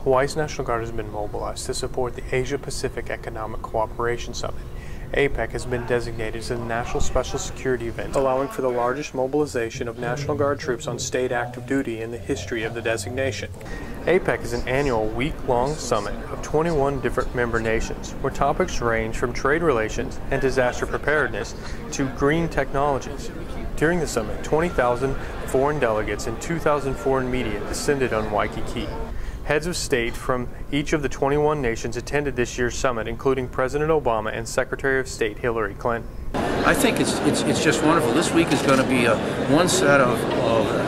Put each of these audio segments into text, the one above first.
Hawaii's National Guard has been mobilized to support the Asia-Pacific Economic Cooperation Summit. APEC has been designated as a national special security event, allowing for the largest mobilization of National Guard troops on state active duty in the history of the designation. APEC is an annual week-long summit of 21 different member nations, where topics range from trade relations and disaster preparedness to green technologies. During the summit, 20,000 foreign delegates and 2,000 foreign media descended on Waikiki. Heads of state from each of the 21 nations attended this year's summit, including President Obama and Secretary of State Hillary Clinton. I think it's just wonderful. This week is going to be one set of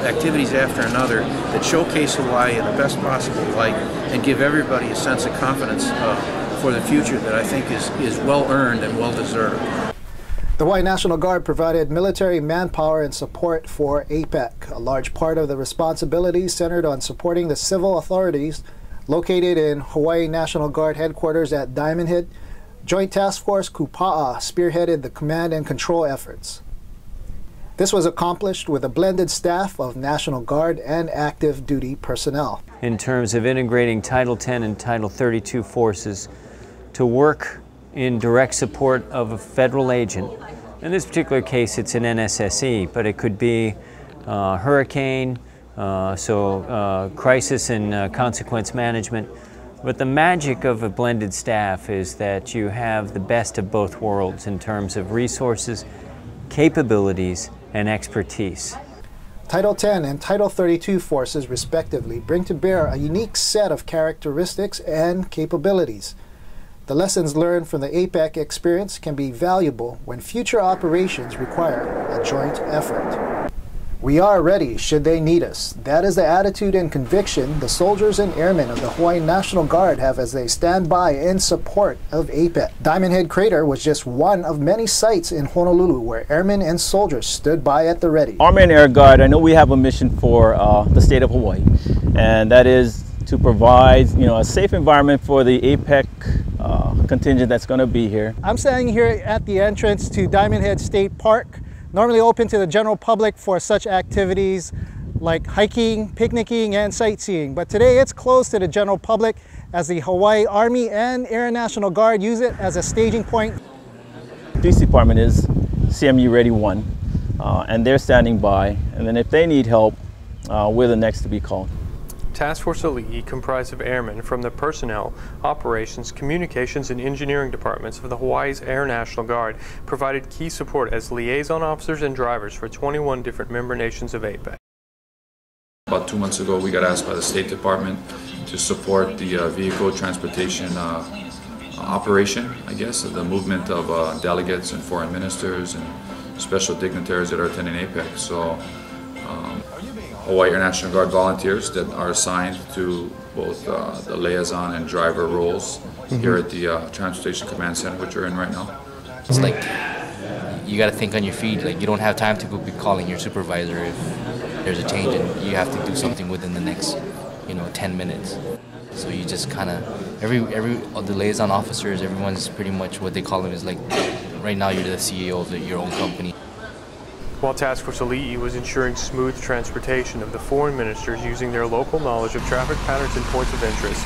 activities after another that showcase Hawaii in the best possible light and give everybody a sense of confidence for the future that I think is well earned and well deserved. The Hawaii National Guard provided military manpower and support for APEC. A large part of the responsibilities centered on supporting the civil authorities located in Hawaii National Guard headquarters at Diamond Head. Joint Task Force Kupa'a spearheaded the command and control efforts. This was accomplished with a blended staff of National Guard and active duty personnel. In terms of integrating Title 10 and Title 32 forces to work in direct support of a federal agent. In this particular case, it's an NSSE, but it could be hurricane, crisis and consequence management. But the magic of a blended staff is that you have the best of both worlds in terms of resources, capabilities, and expertise. Title 10 and Title 32 forces, respectively, bring to bear a unique set of characteristics and capabilities. The lessons learned from the APEC experience can be valuable when future operations require a joint effort. We are ready should they need us. That is the attitude and conviction the soldiers and airmen of the Hawaii National Guard have as they stand by in support of APEC. Diamond Head Crater was just one of many sites in Honolulu where airmen and soldiers stood by at the ready. Army and Air Guard, I know we have a mission for the state of Hawaii, and that is to provide a safe environment for the APEC contingent that's going to be here. I'm standing here at the entrance to Diamond Head State Park, normally open to the general public for such activities like hiking, picnicking, and sightseeing. But today it's closed to the general public as the Hawaii Army and Air National Guard use it as a staging point. Police department is CMU Ready 1, and they're standing by. And then if they need help, we're the next to be called. Task Force Ali'i, comprised of airmen from the personnel, operations, communications, and engineering departments of the Hawaii's Air National Guard, provided key support as liaison officers and drivers for 21 different member nations of APEC. About 2 months ago, we got asked by the State Department to support the vehicle transportation operation, I guess, the movement of delegates and foreign ministers and special dignitaries that are attending APEC. So, Hawaii Air National Guard volunteers that are assigned to both the liaison and driver roles here at the Transportation Command Center, which we're in right now. It's like you got to think on your feet. Like you don't have time to go be calling your supervisor if there's a change, and you have to do something within the next, 10 minutes. So you just kind of the liaison officers, everyone's pretty much what they call them is like right now you're the CEO of your own company. While Task Force Ali'i was ensuring smooth transportation of the foreign ministers using their local knowledge of traffic patterns and points of interest,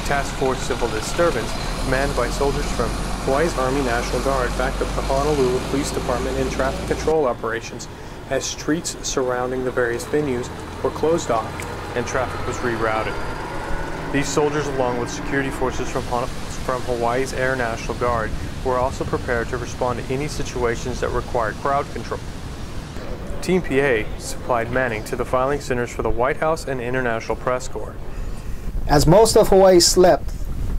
Task Force Civil Disturbance, manned by soldiers from Hawaii's Army National Guard, backed up the Honolulu Police Department in traffic control operations as streets surrounding the various venues were closed off and traffic was rerouted. These soldiers, along with security forces from Hawaii's Air National Guard, were also prepared to respond to any situations that required crowd control. Team PA supplied manning to the filing centers for the White House and International Press Corps. As most of Hawaii slept,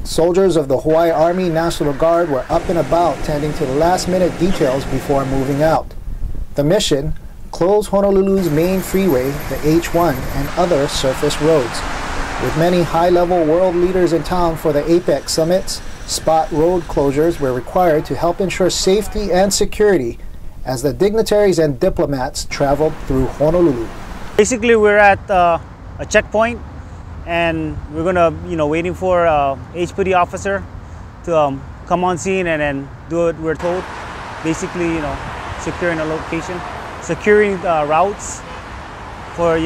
soldiers of the Hawaii Army National Guard were up and about tending to the last-minute details before moving out. The mission: close Honolulu's main freeway, the H1, and other surface roads. With many high-level world leaders in town for the APEC summits, spot road closures were required to help ensure safety and security as the dignitaries and diplomats traveled through Honolulu. Basically, we're at a checkpoint, and we're gonna, waiting for HPD officer to come on scene and then do what we're told. Basically, securing a location, securing routes for,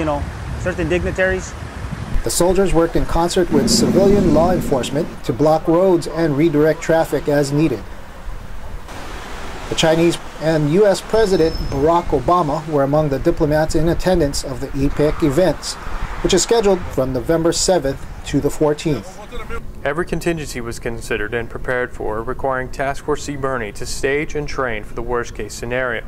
certain dignitaries. The soldiers worked in concert with civilian law enforcement to block roads and redirect traffic as needed. The Chinese and U.S. President Barack Obama were among the diplomats in attendance of the APEC events, which is scheduled from November 7th to the 14th. Every contingency was considered and prepared for, requiring Task Force CBRNE to stage and train for the worst-case scenario.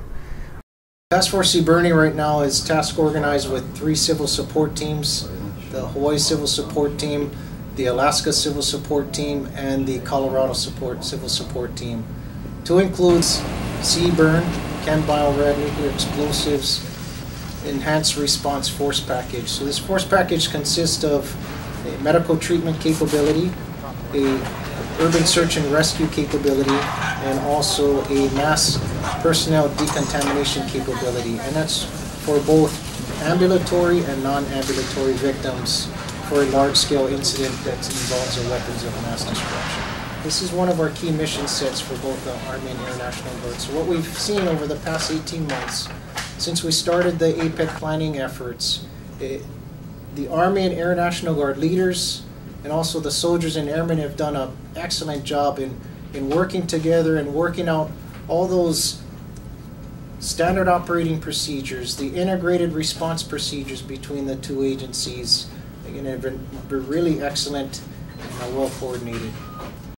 Task Force CBRNE right now is task organized with 3 civil support teams: the Hawaii Civil Support Team, the Alaska Civil Support Team, and the Colorado Civil Support Team. 2 includes CBRN, Chem Bio-Rad Nuclear Explosives, Enhanced Response Force Package. So this force package consists of a medical treatment capability, a urban search and rescue capability, and also a mass personnel decontamination capability. And that's for both ambulatory and non-ambulatory victims for a large-scale incident that involves a weapons of mass destruction. This is one of our key mission sets for both the Army and Air National Guard. So what we've seen over the past 18 months, since we started the APEC planning efforts, the Army and Air National Guard leaders and also the soldiers and airmen have done an excellent job in working together and working out all those standard operating procedures, the integrated response procedures between the 2 agencies. Again, have been really excellent and well coordinated.